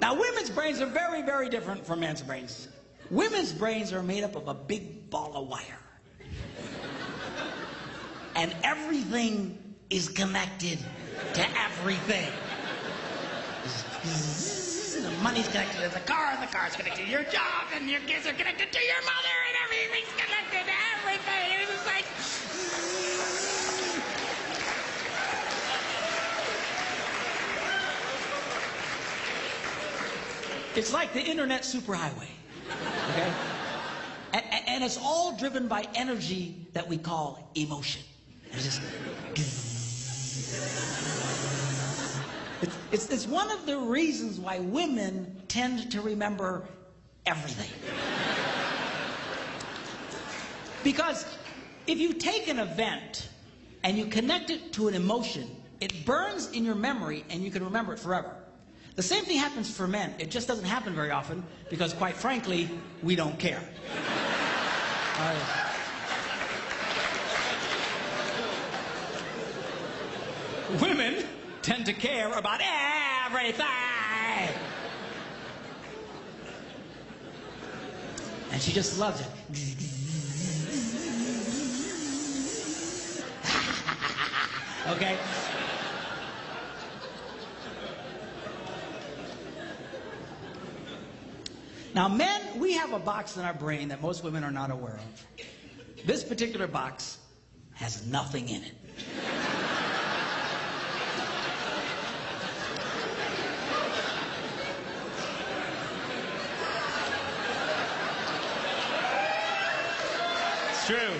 Now, women's brains are very, very different from men's brains. Women's brains are made up of a big ball of wire. And everything is connected to everything. The money's connected to the car, and the car's connected to your job, and your kids are connected to your mother, and everything's connected to everything. It's just like... It's like the internet superhighway, okay? And it's all driven by energy that we call emotion. It's just... It's one of the reasons why women tend to remember everything. Because if you take an event and you connect it to an emotion, it burns in your memory and you can remember it forever. The same thing happens for men. It just doesn't happen very often because, quite frankly, we don't care. Women tend to care about everything. And she just loves it. Okay? Now, men, we have a box in our brain that most women are not aware of. This particular box has nothing in it. It's true.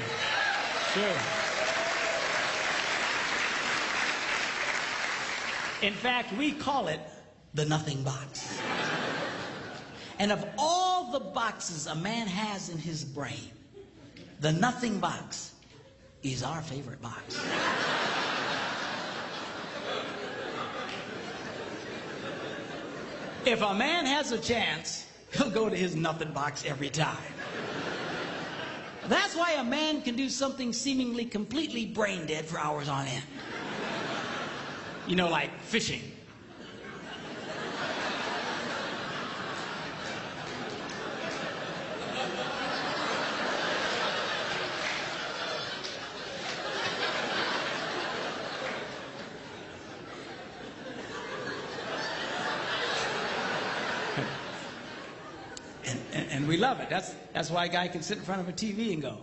It's true. In fact, we call it the nothing box. And of all the boxes a man has in his brain, the nothing box is our favorite box. If a man has a chance, he'll go to his nothing box every time. That's why a man can do something seemingly completely brain dead for hours on end. You know, like fishing. And we love it. That's why a guy can sit in front of a TV and go.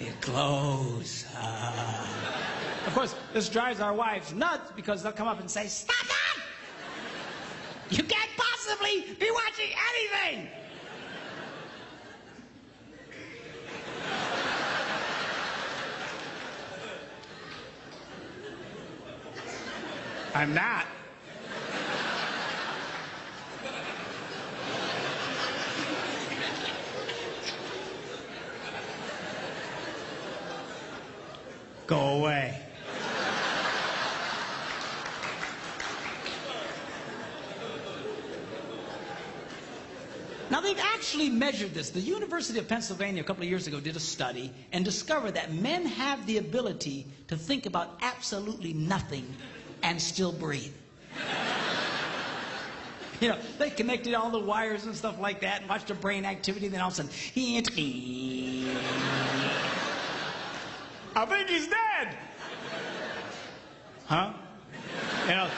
It glows. Of course, this drives our wives nuts because they'll come up and say, "Stop that! You can't possibly be watching anything!" I'm not. Go away. Now, they've actually measured this. The University of Pennsylvania a couple of years ago did a study and discovered that men have the ability to think about absolutely nothing and still breathe. You know, they connected all the wires and stuff like that and watched their brain activity, then all of a sudden, I think he's dead. Huh? You know,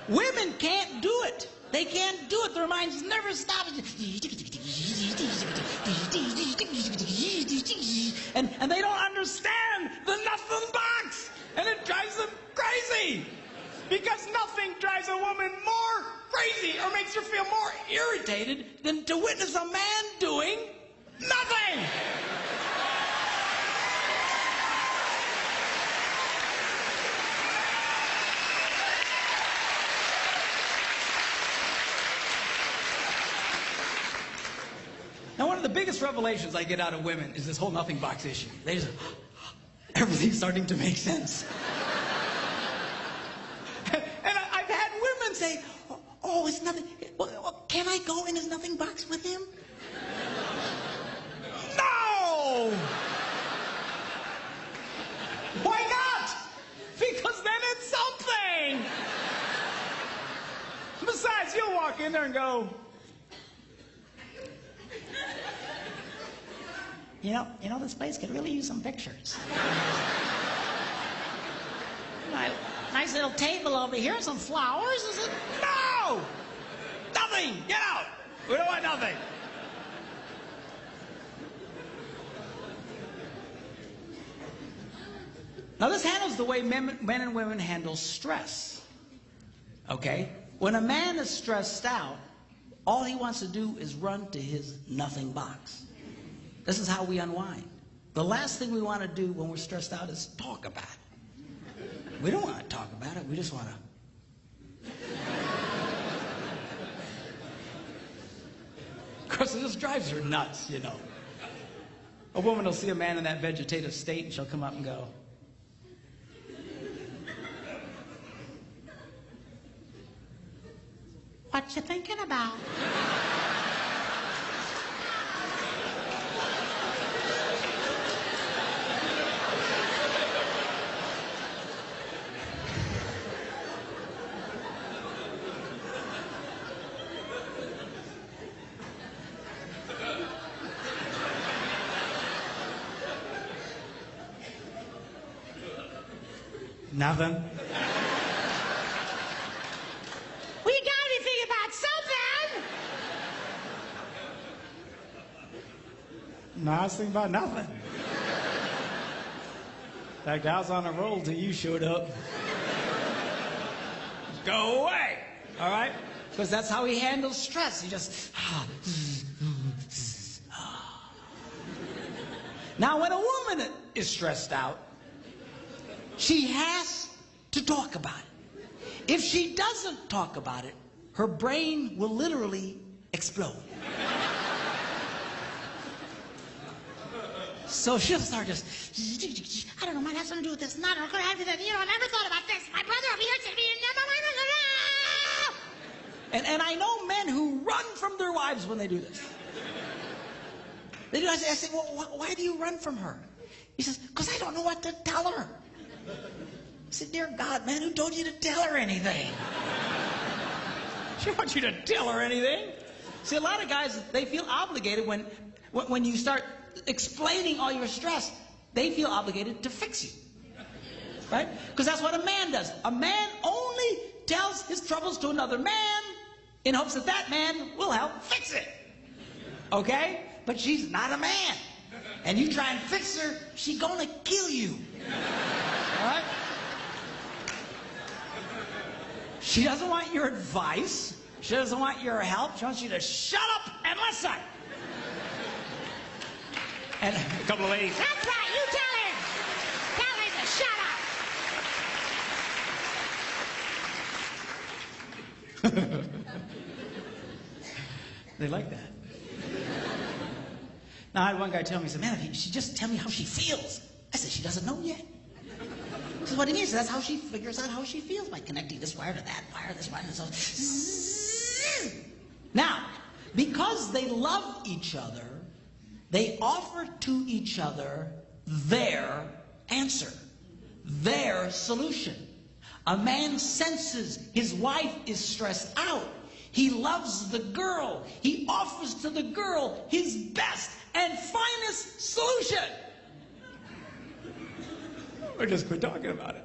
women can't do it. They can't do it. Their minds never stop. And they don't understand the nothing box. And it drives them crazy. Because nothing drives a woman more crazy or makes her feel more irritated than to witness a man doing nothing. Now, one of the biggest revelations I get out of women is this whole nothing box issue. They just, everything's starting to make sense. say, oh, it's nothing. Well, can I go in his nothing box with him? No! Why not? Because then it's something. Besides, you'll walk in there and go, you know, this place could really use some pictures. Nice little table over here, some flowers. Is it? No! Nothing! Get out! We don't want nothing. Now this handles the way men and women handle stress. Okay? When a man is stressed out, all he wants to do is run to his nothing box. This is how we unwind. The last thing we want to do when we're stressed out is talk about it. We don't want to talk about it. We just want to. Of course, it just drives her nuts, you know. A woman will see a man in that vegetative state and she'll come up and go, what you thinking about? Nothing. Well, you gotta be thinking about something. No, I was thinking about nothing. In fact, I was on a roll till you showed up. Go away, all right? Because that's how he handles stress. He just... Now, when a woman is stressed out, she has to talk about it. If she doesn't talk about it, her brain will literally explode. So she'll start just, I don't know, might have something to do with this. Not, I'm gonna have to, you know, I never thought about this. My brother over here said to me, and I know men who run from their wives when they do this. They do. I say, well, why do you run from her? He says, because I don't know what to tell her. I said, dear God, man, who told you to tell her anything? she wants you to tell her anything. See, a lot of guys, they feel obligated when you start explaining all your stress, they feel obligated to fix you. Right? Because that's what a man does. A man only tells his troubles to another man in hopes that that man will help fix it. Okay? But she's not a man. And you try and fix her, she's gonna kill you. All right? She doesn't want your advice. She doesn't want your help. She wants you to shut up and listen. And a couple of ladies. that's right, you tell her. Tell her to shut up. They like that. Now, I had one guy tell me, he said, man, if she just tell me how she feels. I said, she doesn't know yet. He said, what do you mean? So that's how she figures out how she feels, by connecting this wire to that wire, this wire, and so. Now, because they love each other, they offer to each other their answer, their solution. A man senses his wife is stressed out. He loves the girl. He offers to the girl his best and finest solution. Or just quit talking about it.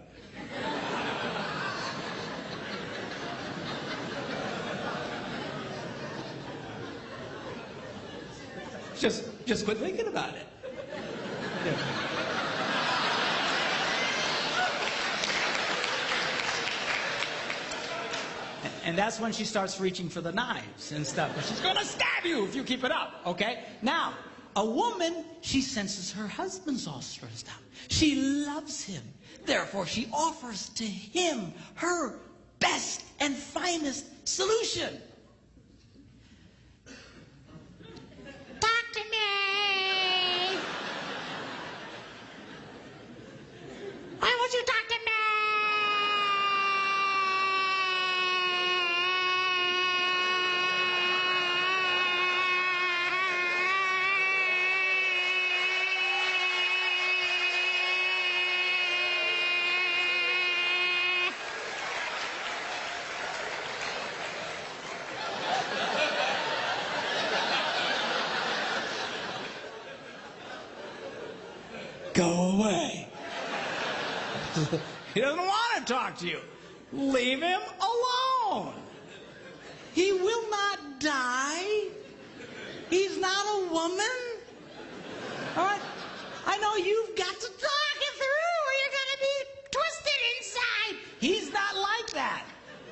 Just quit thinking about it. Yeah. And that's when she starts reaching for the knives and stuff. She's going to stab you if you keep it up, okay? Now, A woman, she senses her husband's all stressed out. She loves him. Therefore, she offers to him her best and finest solution. Talk to me. Why won't you talk to me? He doesn't want to talk to you. Leave him alone. He will not die. He's not a woman. All right? I know you've got to talk it through or you're going to be twisted inside. He's not like that.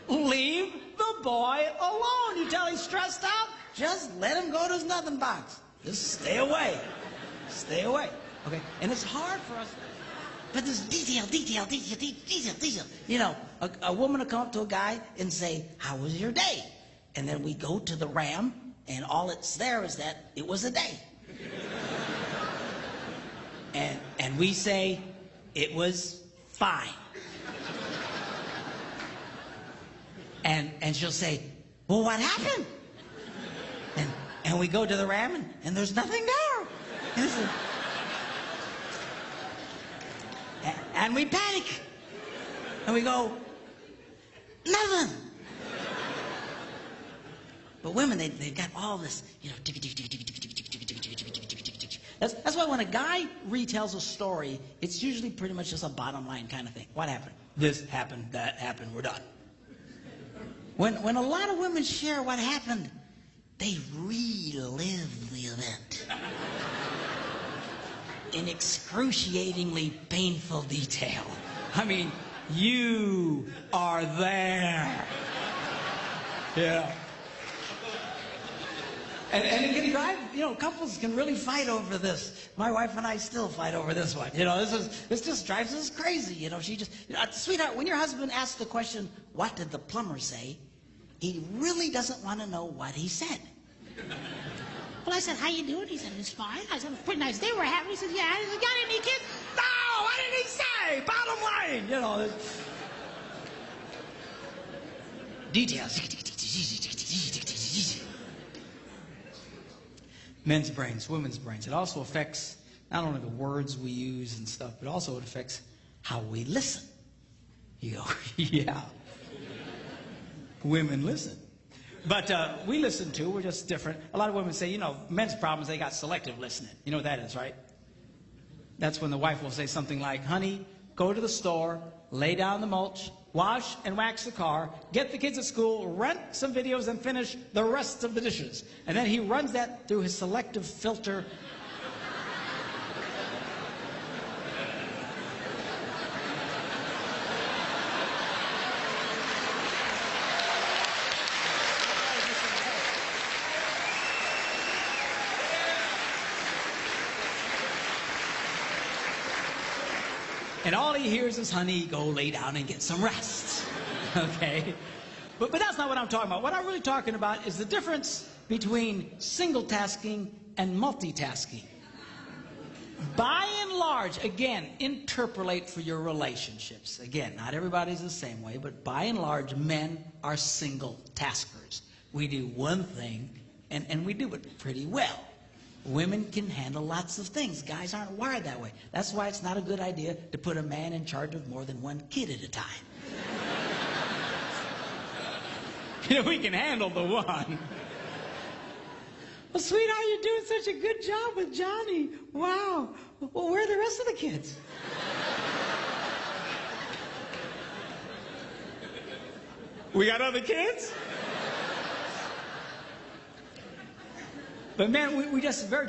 Leave the boy alone. You tell he's stressed out, just let him go to his nothing box. Just stay away. Stay away. Okay? And it's hard for us. But there's detail. You know, a woman will come up to a guy and say, how was your day? And then we go to the ram, and all it's there is that it was a day. And we say, it was fine. And she'll say, well, what happened? And we go to the ram, and there's nothing there. And we panic. And we go, nothing. But women, they've got all this, you know, that's why when a guy retells a story, it's usually pretty much just a bottom line kind of thing. What happened? This happened, that happened, we're done. When a lot of women share what happened, they relive the event in excruciatingly painful detail. I mean, you are there. Yeah. And it can drive, you know, couples can really fight over this. My wife and I still fight over this one. You know, this just drives us crazy. You know, she just, you know, sweetheart, when your husband asks the question, what did the plumber say? He really doesn't want to know what he said. Well, I said, how you doing? He said, it's fine. I said, it was a pretty nice day we're having. He said, yeah. He said, got any kids? No, what did he say? Bottom line, you know. Details. Men's brains, women's brains. It also affects not only the words we use and stuff, but also it affects how we listen. You go, yeah. Women listen. But we listen too, we're just different. A lot of women say, you know, men's problems, they got selective listening. You know what that is, right? That's when the wife will say something like, honey, go to the store, lay down the mulch, wash and wax the car, get the kids at school, rent some videos, and finish the rest of the dishes. And then he runs that through his selective filter. And all he hears is, honey, go lay down and get some rest. Okay? But that's not what I'm talking about. What I'm really talking about is the difference between single tasking and multitasking. By and large, again, interpolate for your relationships. Again, not everybody's the same way, but by and large, men are single taskers. We do one thing, and we do it pretty well. Women can handle lots of things. Guys aren't wired that way. That's why it's not a good idea to put a man in charge of more than one kid at a time. You know, we can handle the one. Well, sweetheart, you're doing such a good job with Johnny. Wow. Well, where are the rest of the kids? We got other kids? But man, we just very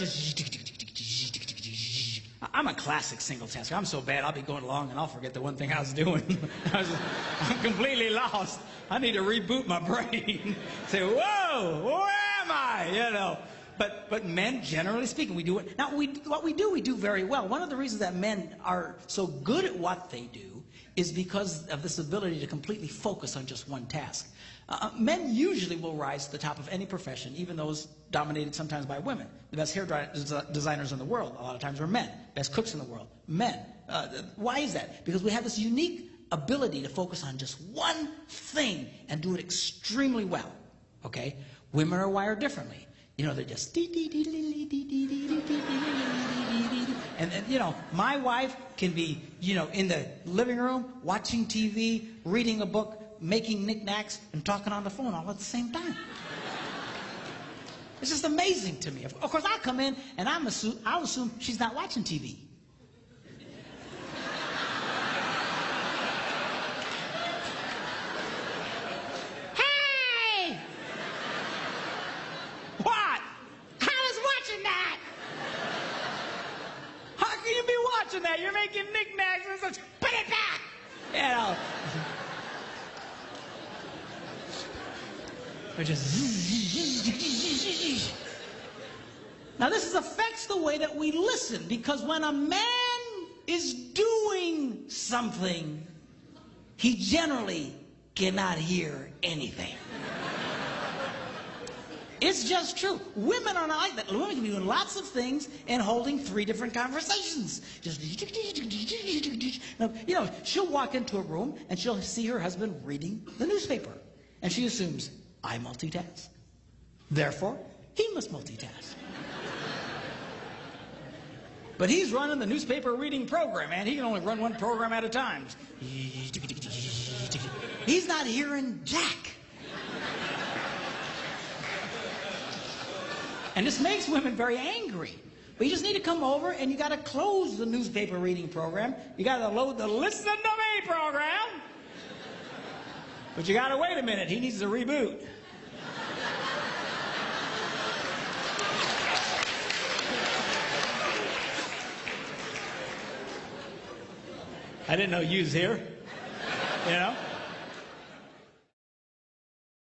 I'm a classic single tasker. I'm so bad, I'll be going along and I'll forget the one thing I was doing. I'm completely lost. I need to reboot my brain. Say, whoa, where am I? You know. But men, generally speaking, we do it. Now, what we do very well. One of the reasons that men are so good at what they do is because of this ability to completely focus on just one task. Men usually will rise to the top of any profession, even those dominated sometimes by women. The best hair designers in the world, a lot of times, are men. Best cooks in the world, men. Why is that? Because we have this unique ability to focus on just one thing and do it extremely well. Okay? Women are wired differently. You know, they're just and you know, my wife can be, you know, in the living room, watching TV, reading a book, making knickknacks, and talking on the phone all at the same time. It's just amazing to me. Of course, I'll come in and I'll assume she's not watching TV. and knickknacks and such. Put it back! You know. Which is. Now this affects the way that we listen, because when a man is doing something, he generally cannot hear anything. It's just true. Women are not like that. Women can be doing lots of things and holding 3 different conversations. Just, now, you know, she'll walk into a room and she'll see her husband reading the newspaper. And she assumes, I multitask. Therefore, he must multitask. But he's running the newspaper reading program, and he can only run one program at a time. He's not hearing jack. And this makes women very angry. But you just need to come over and you got to close the newspaper reading program. You got to load the Listen to Me program. But you got to wait a minute. He needs to reboot. I didn't know you was here. You know?